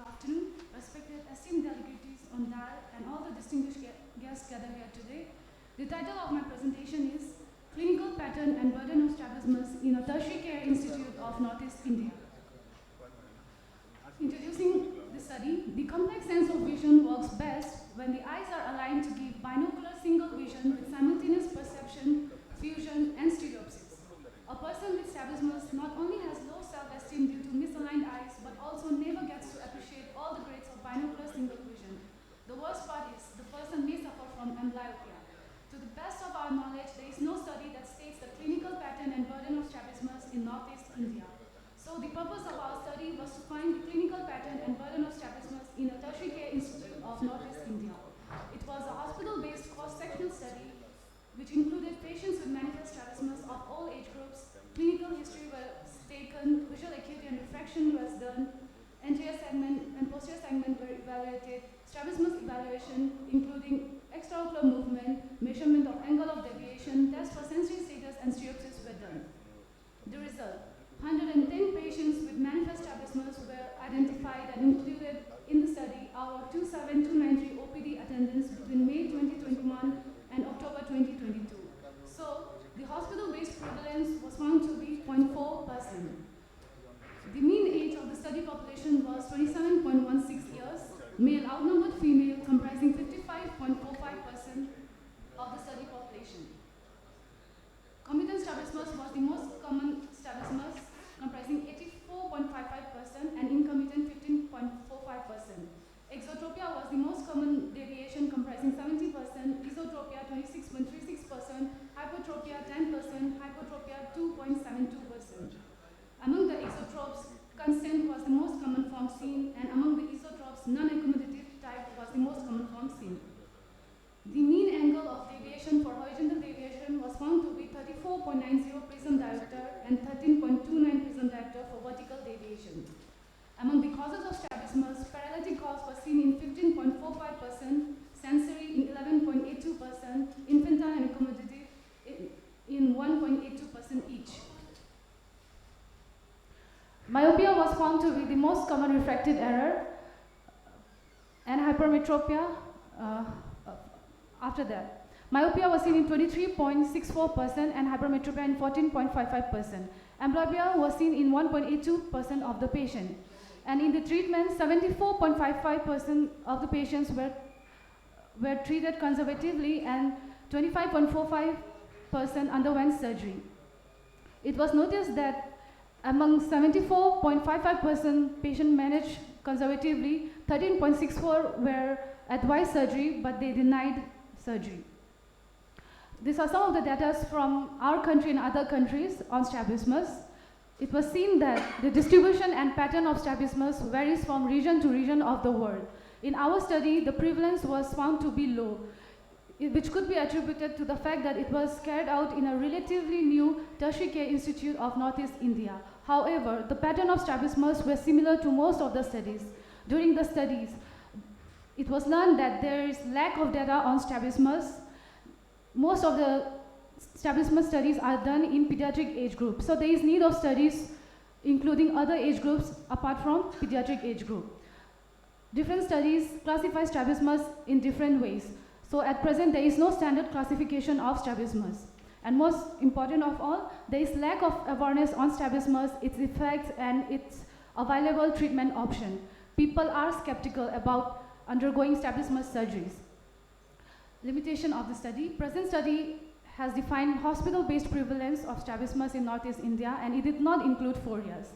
afternoon, respected esteemed delegates on DAR and all the distinguished guests gathered here today. The title of my presentation is Clinical Pattern and Burden of Strabismus in a Tertiary Care Institute of Northeast India. Introducing the study, the complex sense of vision works best when the eyes are aligned to give binocular single vision with simultaneous perception, fusion, and stereopsis. A person with strabismus not only has low self-esteem due to misaligned eyes, but also never gets to appreciate all the grades of binocular single vision. The worst part is the person may suffer from amblyopia. To the best of our knowledge, there is no study that states the clinical pattern and burden of strabismus in Northeast India. So the purpose of our study was to find the clinical pattern and burden of strabismus in a tertiary care institute of Northeast India. It was a hospital-based cross-sectional study which included patients with manifest strabismus of all age groups. Clinical history was taken, visual acuity and refraction was done, anterior segment and posterior segment were evaluated, strabismus evaluation including extraocular movement, measurement of angle of deviation, test for sensory status and stereopsis were done. The result, 110 patients with manifest strabismus were identified and included in the study out of 27293 OPD attendance between May 2021 and October 2022. So, the hospital-based prevalence was found to be 0.4%. The mean age of the study population was 27.16 years, male outnumbered female comprising 55.45% of the study population. Commitant strabismus was the most common strabismus, comprising 84.55% and incommitant 15.45%. Exotropia was the most common deviation, comprising 70%, esotropia 26.36%, hypertropia 10%, hypertropia 2.72%. Among the exotropes, constant was the most common form seen, and among the esotropes, non-accommodative type was the most common form seen. The mean angle of deviation for horizontal deviation was found to be 34.90 prism diopter and 13.29 prism diopter for vertical deviation. Among the causes of strabismus, paralytic cause was seen in 15.45%, sensory in 11.82%, infantile and accommodative in 1.82% each. Myopia was found to be the most common refractive error, and hypermetropia after that. Myopia was seen in 23.64% and hypermetropia in 14.55%. Amblyopia was seen in 1.82% of the patient. And in the treatment, 74.55% of the patients were treated conservatively and 25.45% underwent surgery. It was noticed that among 74.55% patients managed conservatively, 13.64% were advised surgery, but they denied surgery. These are some of the data from our country and other countries on strabismus. It was seen that the distribution and pattern of strabismus varies from region to region of the world. In our study, the prevalence was found to be low, which could be attributed to the fact that it was carried out in a relatively new tertiary care institute of Northeast India. However, the pattern of strabismus was similar to most of the studies. During the studies, it was learned that there is lack of data on strabismus. Most of the strabismus studies are done in pediatric age groups. So there is need of studies including other age groups apart from pediatric age group. Different studies classify strabismus in different ways. So at present, there is no standard classification of strabismus. And most important of all, there is lack of awareness on strabismus, its effects, and its available treatment option. People are skeptical about undergoing strabismus surgeries. Limitation of the study. Present study has defined hospital-based prevalence of strabismus in Northeast India, and it did not include 4 years.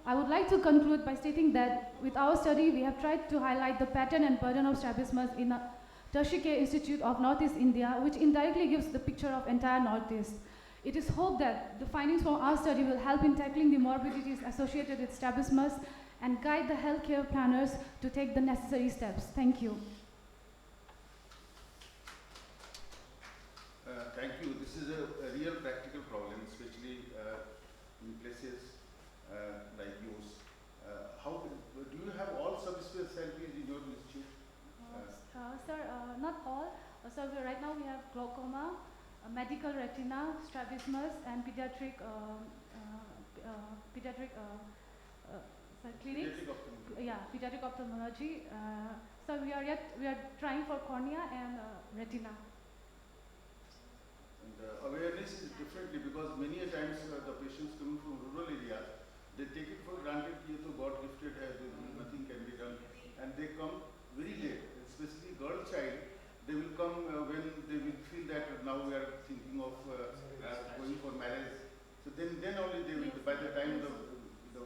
I would like to conclude by stating that with our study, we have tried to highlight the pattern and burden of strabismus in a Tertiary Care Institute of Northeast India, which indirectly gives the picture of entire Northeast. It is hoped that the findings from our study will help in tackling the morbidities associated with strabismus and guide the healthcare planners to take the necessary steps. Thank you. Thank you. This is a real practical problem, especially in places like yours. Do you have all subspecialties in your institute? Sir, not all. So right now we have glaucoma, medical retina, strabismus, and pediatric clinics. Pediatric ophthalmology. Yeah, pediatric ophthalmology. So we are trying for cornea and retina. And awareness is differently because many a times the patients coming from rural areas, they take it for granted that God gifted has, nothing can be done, and they come very late, especially girl child. They will come when they will feel that now we are thinking of going for marriage. So then only they will, by the time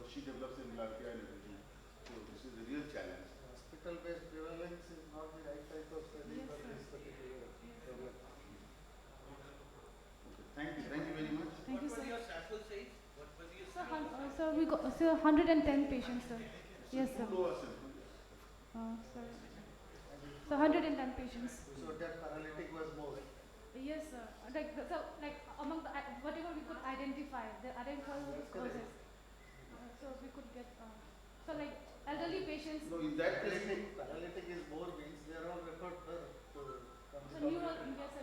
she develops amblyopia and everything. So this is a real challenge. Hospital-based prevalence is not the right type of study Yes, for sir. this particular problem. Okay, thank you very much. Thank you, What sir. was your sample size? What was your So, sample so we got 110 patients, sir. Yes, sir. Too low a sample. Sorry. So 110 patients. So that paralytic was more. Yes, sir. Like among the whatever we could identify, the identifiable That's correct. causes. So we could get. So like elderly patients. No, in that case, Paralytic is more means they are all referred to So neuro, yes,